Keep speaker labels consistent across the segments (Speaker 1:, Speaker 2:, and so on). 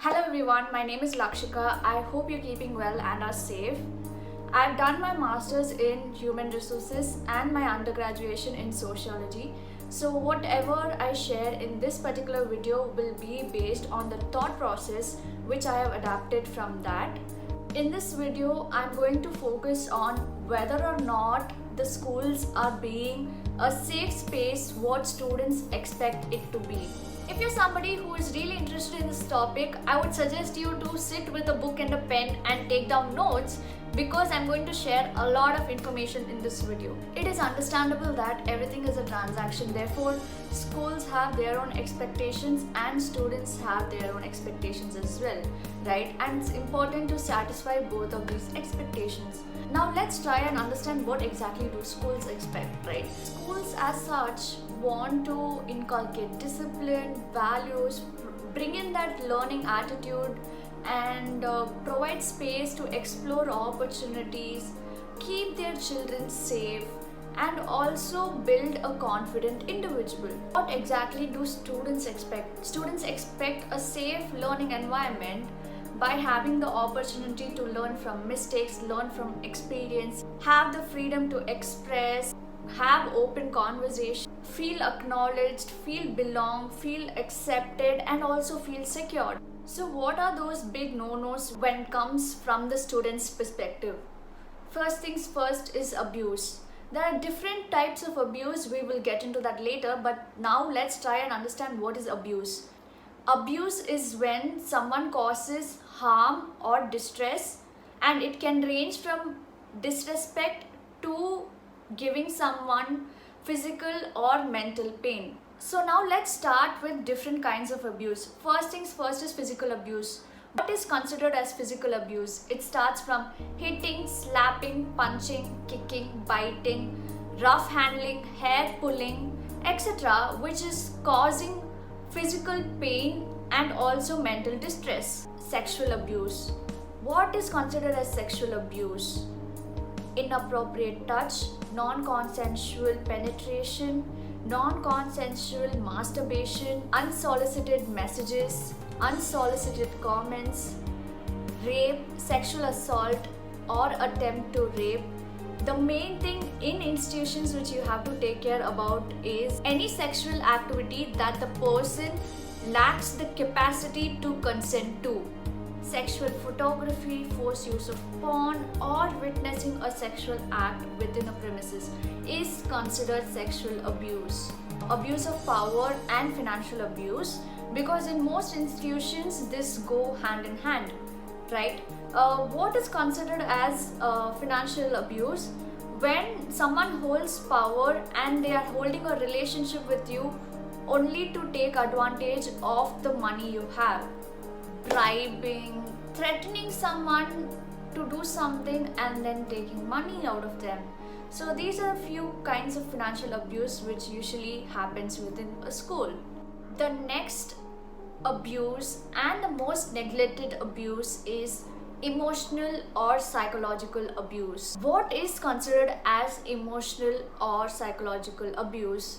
Speaker 1: Hello everyone, my name is Lakshika. I hope you're keeping well and are safe. I've done my master's in human resources and my undergraduation in sociology. So whatever I share in this particular video will be based on the thought process which I have adapted from that. In this video, I'm going to focus on whether or not the schools are being a safe space what students expect it to be. If you're somebody who is really interested in this topic, I would suggest you to sit with a book and a pen and take down notes because I'm going to share a lot of information in this video. It is understandable that everything is a transaction, therefore schools have their own expectations and students have their own expectations as well, right? And it's important to satisfy both of these expectations. Now let's try and understand what exactly do schools expect, right? Schools as such want to inculcate discipline, values, bring in that learning attitude and provide space to explore opportunities, keep their children safe and also build a confident individual. What exactly do students expect? Students expect a safe learning environment by having the opportunity to learn from mistakes, learn from experience, have the freedom to express, have open conversation, feel acknowledged, feel belong, feel accepted and also feel secure. So what are those big no-nos when it comes from the student's perspective? First things first is abuse. There are different types of abuse, we will get into that later, but now let's try and understand what is abuse. Abuse is when someone causes harm or distress, and it can range from disrespect to giving someone physical or mental pain. So now let's start with different kinds of abuse. First things first is physical abuse. What is considered as physical abuse? It starts from hitting, slapping, punching, kicking, biting, rough handling, hair pulling, etc., which is causing physical pain and also mental distress. Sexual abuse. What is considered as sexual abuse? Inappropriate touch, non-consensual penetration, non-consensual masturbation, unsolicited messages, unsolicited comments, rape, sexual assault or attempt to rape. The main thing in institutions which you have to take care about is any sexual activity that the person lacks the capacity to consent to. Sexual photography, forced use of porn or witnessing a sexual act within a premises is considered sexual abuse. Abuse of power and financial abuse, because in most institutions this go hand in hand, right? What is considered as financial abuse? When someone holds power and they are holding a relationship with you only to take advantage of the money you have. Bribing, threatening someone to do something and then taking money out of them. So these are a few kinds of financial abuse which usually happens within a school. The next abuse and the most neglected abuse is emotional or psychological abuse. What is considered as emotional or psychological abuse?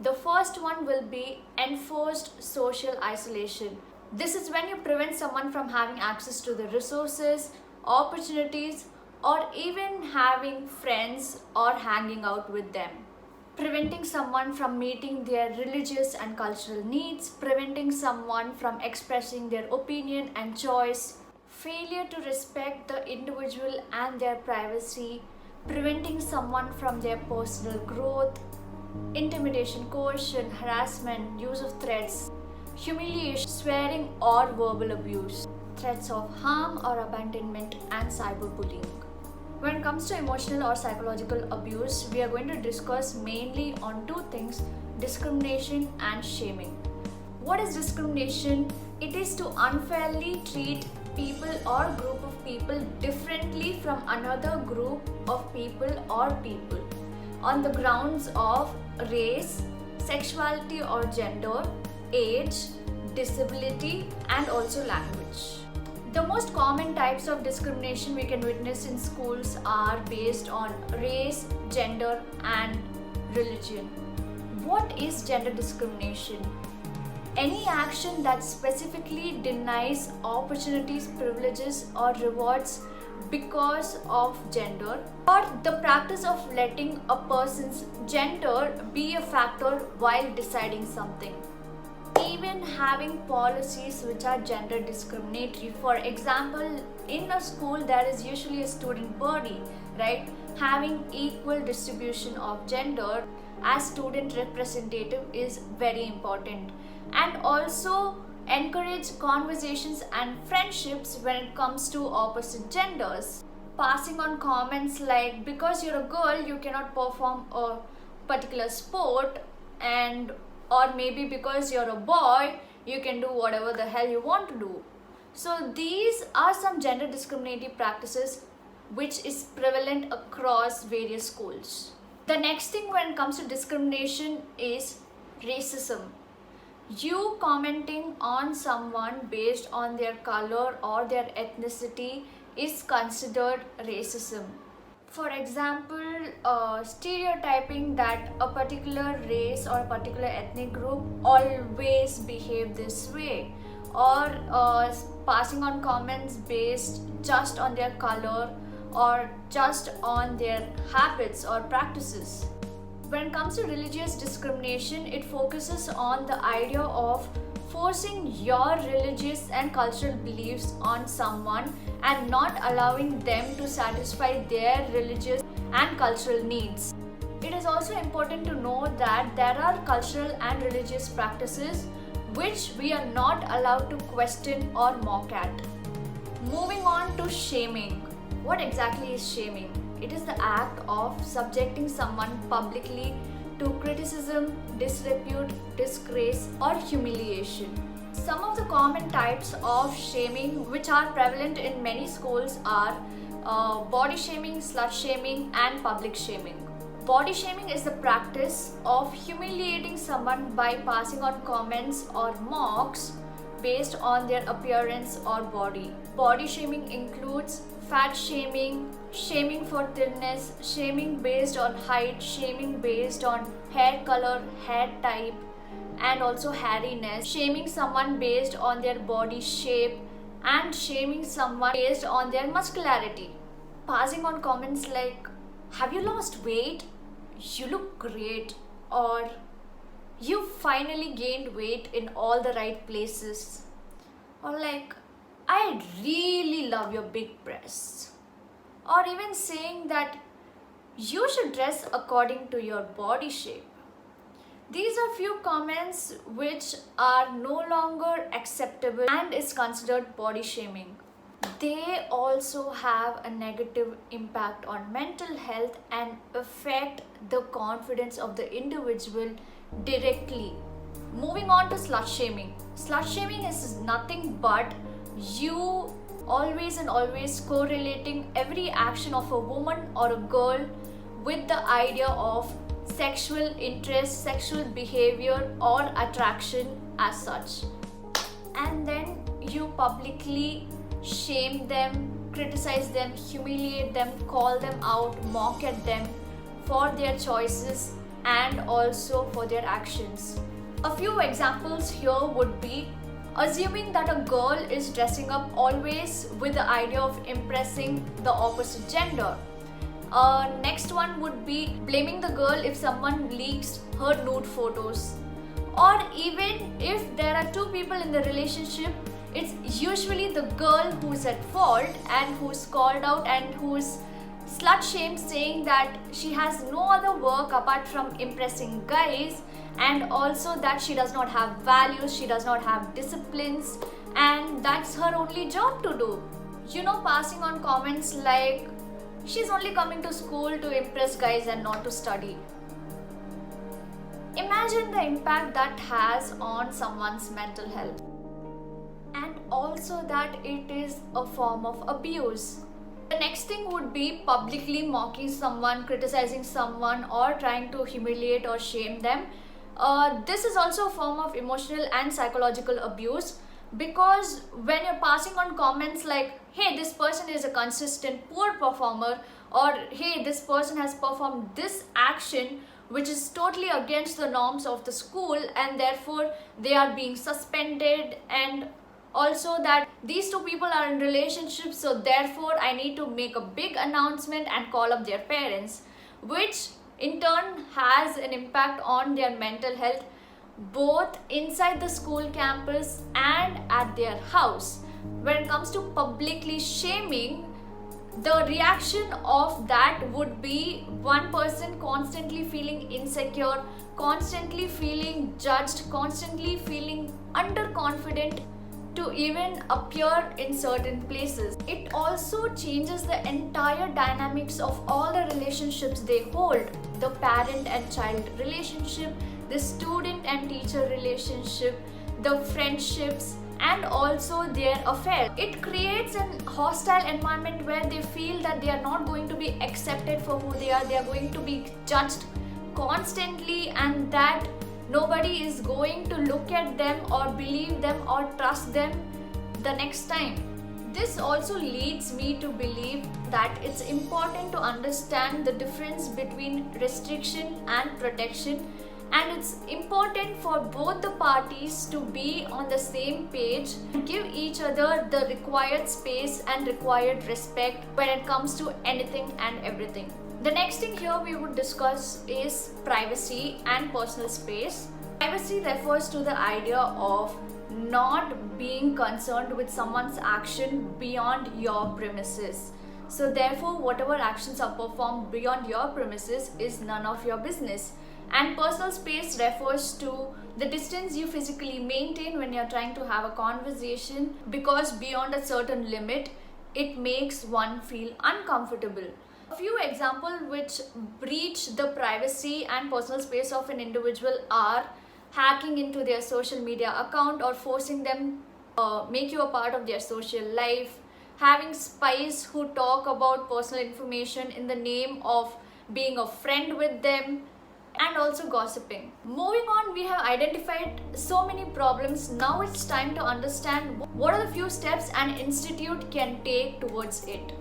Speaker 1: The first one will be enforced social isolation. This is when you prevent someone from having access to the resources, opportunities, or even having friends or hanging out with them. Preventing someone from meeting their religious and cultural needs, preventing someone from expressing their opinion and choice, failure to respect the individual and their privacy, preventing someone from their personal growth, intimidation, coercion, harassment, use of threats, humiliation, swearing or verbal abuse, threats of harm or abandonment, and cyberbullying. When it comes to emotional or psychological abuse, we are going to discuss mainly on two things: discrimination and shaming. What is discrimination? It is to unfairly treat people or group of people differently from another group of people or people on the grounds of race, sexuality or gender, age, disability, and also language. The most common types of discrimination we can witness in schools are based on race, gender, and religion. What is gender discrimination? any action that specifically denies opportunities, privileges, or rewards because of gender, or the practice of letting a person's gender be a factor while deciding something. Even having policies which are gender discriminatory. For example, in a school there is usually a student body, right? Having equal distribution of gender as student representative is very important. And also encourage conversations and friendships when it comes to opposite genders. Passing on comments like, because you're a girl you cannot perform a particular sport, and or maybe because you're a boy you can do whatever the hell you want to do. So these are some gender discriminatory practices which is prevalent across various schools. The next thing when it comes to discrimination is racism. You commenting on someone based on their color or their ethnicity is considered racism. For example, stereotyping that a particular race or a particular ethnic group always behave this way, or passing on comments based just on their color or just on their habits or practices. When it comes to religious discrimination, it focuses on the idea of forcing your religious and cultural beliefs on someone and not allowing them to satisfy their religious and cultural needs. It is also important to know that there are cultural and religious practices which we are not allowed to question or mock at. Moving on to shaming. What exactly is shaming? It is the act of subjecting someone publicly to criticism, disrepute, disgrace, or humiliation. Some of the common types of shaming which are prevalent in many schools are body shaming, slut shaming, and public shaming. Body shaming is the practice of humiliating someone by passing on comments or mocks based on their appearance or body. Body shaming includes fat shaming, shaming for thinness, shaming based on height, shaming based on hair color, hair type, and also hairiness, shaming someone based on their body shape, and shaming someone based on their muscularity. Passing on comments like, have you lost weight? You look great, or you finally gained weight in all the right places, or like, I really love your big breasts, or even saying that you should dress according to your body shape. These are few comments which are no longer acceptable and is considered body shaming. They also have a negative impact on mental health and affect the confidence of the individual directly. Moving on to slut shaming. Slut shaming is nothing but you always and always correlating every action of a woman or a girl with the idea of sexual interest, sexual behavior, or attraction as such. And then you publicly shame them, criticize them, humiliate them, call them out, mock at them for their choices and also for their actions. A few examples here would be assuming that a girl is dressing up always with the idea of impressing the opposite gender. Next one would be blaming the girl if someone leaks her nude photos. Or even if there are two people in the relationship, it's usually the girl who's at fault and who's called out and who's slut shamed, saying that she has no other work apart from impressing guys, and also that she does not have values, she does not have disciplines, and that's her only job to do. Passing on comments like, she's only coming to school to impress guys and not to study. Imagine the impact that has on someone's mental health. And also that it is a form of abuse. The next thing would be publicly mocking someone, criticizing someone, or trying to humiliate or shame them. This is also a form of emotional and psychological abuse, because when you're passing on comments like, hey, this person is a consistent poor performer, or hey, this person has performed this action which is totally against the norms of the school, and therefore they are being suspended, and also that these two people are in relationships, so therefore I need to make a big announcement and call up their parents, which in turn has an impact on their mental health both inside the school campus and at their house. When it comes to publicly shaming, the reaction of that would be one person constantly feeling insecure, constantly feeling judged, constantly feeling underconfident to even appear in certain places. It also changes the entire dynamics of all the relationships they hold: the parent and child relationship, the student and teacher relationship, the friendships, and also their affair. It creates an hostile environment where they feel that they are not going to be accepted for who they are going to be judged constantly, and that nobody is going to look at them or believe them or trust them the next time. This also leads me to believe that it's important to understand the difference between restriction and protection, and it's important for both the parties to be on the same page and give each other the required space and required respect when it comes to anything and everything. The next thing here we would discuss is privacy and personal space. Privacy refers to the idea of not being concerned with someone's action beyond your premises. So therefore, whatever actions are performed beyond your premises is none of your business. And personal space refers to the distance you physically maintain when you're trying to have a conversation, because beyond a certain limit, it makes one feel uncomfortable. A few examples which breach the privacy and personal space of an individual are hacking into their social media account or forcing them make you a part of their social life, having spies who talk about personal information in the name of being a friend with them, and also gossiping. Moving on, we have identified so many problems. Now it's time to understand what are the few steps an institute can take towards it.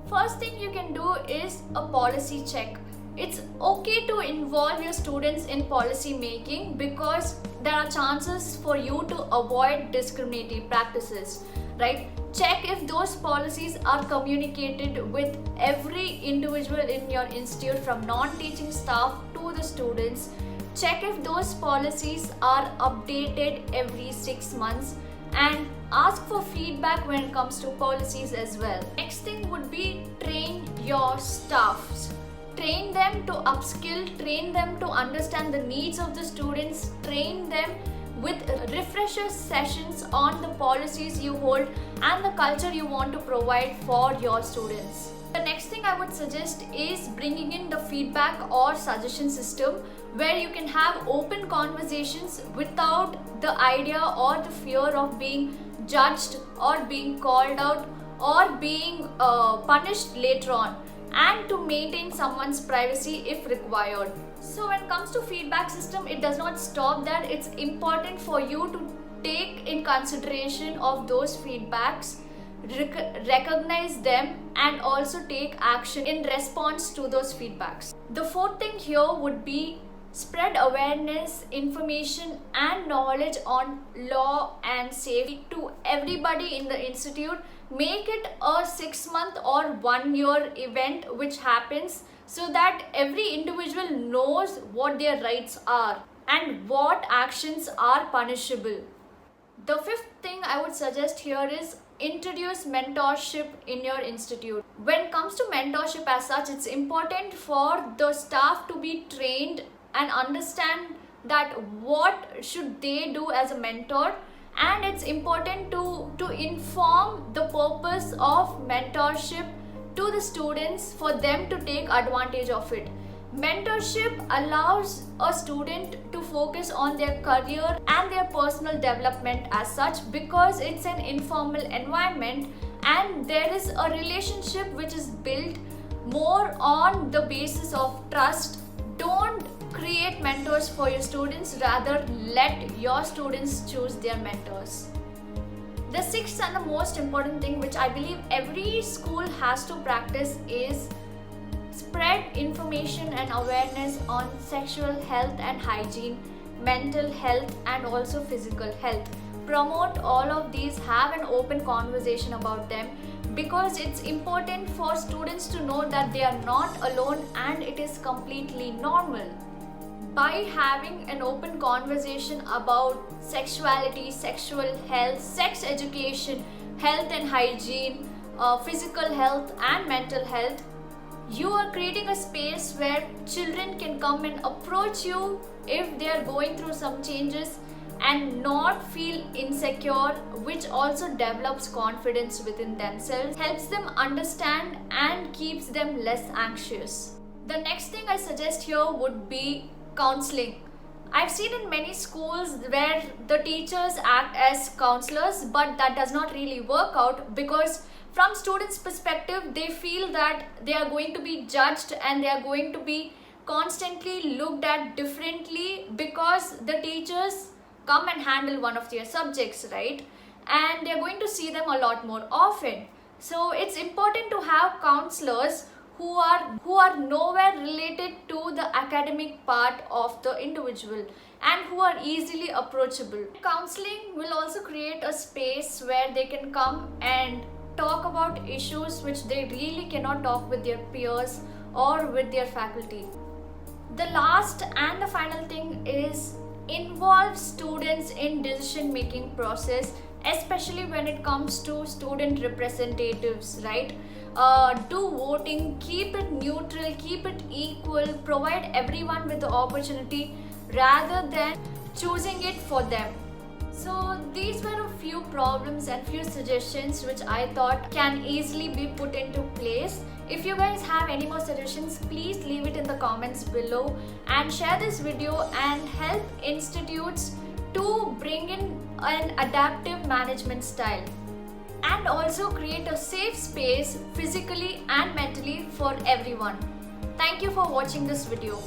Speaker 1: First thing you can do is a policy check. It's okay to involve your students in policy making because there are chances for you to avoid discriminatory practices, right? Check if those policies are communicated with every individual in your institute, from non-teaching staff to the students. Check if those policies are updated every 6 months, and ask for feedback when it comes to policies as well. Next thing would be train your staffs. Train them to upskill, train them to understand the needs of the students, train them with refresher sessions on the policies you hold and the culture you want to provide for your students. The next thing I would suggest is bringing in the feedback or suggestion system, where you can have open conversations without the idea or the fear of being judged or being called out or being punished later on, and to maintain someone's privacy if required. So when it comes to feedback system, it does not stop there. It's important for you to take in consideration of those feedbacks, recognize them, and also take action in response to those feedbacks. The fourth thing here would be spread awareness, information and knowledge on law and safety to everybody in the institute. Make it a 6-month or 1-year event which happens, so that every individual knows what their rights are and what actions are punishable. The fifth thing I would suggest here is introduce mentorship in your institute. When it comes to mentorship as such, it's important for the staff to be trained and understand that what should they do as a mentor, and it's important to inform the purpose of mentorship to the students for them to take advantage of it. Mentorship allows a student to focus on their career and their personal development as such, because it's an informal environment and there is a relationship which is built more on the basis of trust. Don't create mentors for your students, rather let your students choose their mentors. The sixth and the most important thing which I believe every school has to practice is spread information and awareness on sexual health and hygiene, mental health, and also physical health. Promote all of these, have an open conversation about them, because it's important for students to know that they are not alone and it is completely normal. By having an open conversation about sexuality, sexual health, sex education, health and hygiene, physical health, and mental health, you are creating a space where children can come and approach you if they are going through some changes and not feel insecure, which also develops confidence within themselves, helps them understand, and keeps them less anxious. The next thing I suggest here would be counseling. I've seen in many schools where the teachers act as counselors, but that does not really work out, because from students' perspective, they feel that they are going to be judged and they are going to be constantly looked at differently because the teachers come and handle one of their subjects, right? And they're going to see them a lot more often. So it's important to have counselors who are nowhere related to the academic part of the individual and who are easily approachable. Counseling will also create a space where they can come and talk about issues which they really cannot talk with their peers or with their faculty. The last and the final thing is involve students in decision making process, especially when it comes to student representatives, right? Do voting, keep it neutral, keep it equal, provide everyone with the opportunity rather than choosing it for them. So these were a few problems and few suggestions which I thought can easily be put into place. If you guys have any more suggestions, please leave it in the comments below and share this video and help institutes to bring in an adaptive management style and also create a safe space physically and mentally for everyone. Thank you for watching this video.